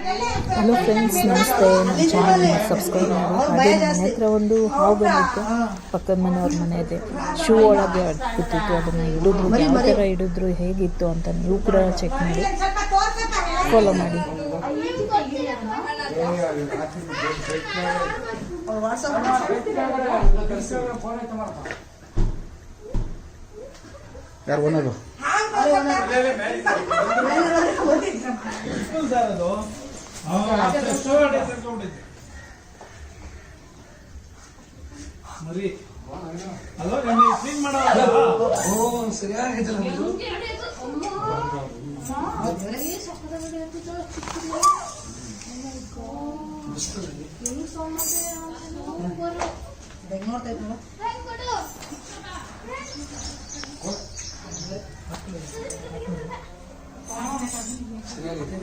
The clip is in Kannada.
ಹಲೋ ಫ್ರೆಂಡ್ಸ್, ನಮಸ್ತೆ. ನಮ್ಮ ಚಾನಲ್ನ ಸಬ್ಸ್ಕ್ರೈಬ್ ಮಾಡಿ. ಹಾಗೆ ಮನೆ ಹತ್ರ ಒಂದು ಹಾವು ಬಂದಿತ್ತು. ಪಕ್ಕದ ಮನೆಯವ್ರ ಮನೆ ಇದೆ. ಶೂ ಒಳಗೆ ಕೂತಿತ್ತು. ಅದನ್ನು ಹಿಡಿದ್ರು, ಯಾವ ಥರ ಹಿಡಿದ್ರು, ಹೇಗಿತ್ತು ಅಂತ ನೀವು ಕೂಡ ಚೆಕ್ ಮಾಡಿ, ಫಾಲೋ ಮಾಡಿ. ಯಾರು ಓನರು? ಮರಿ ಅಲ್ಲ ಕ್ಲೀನ್ ಮಾಡೋ ಸರಿಯಾಗಿದ್ದಲ್ಲ ಸರಿಯಾಗಿದೆ.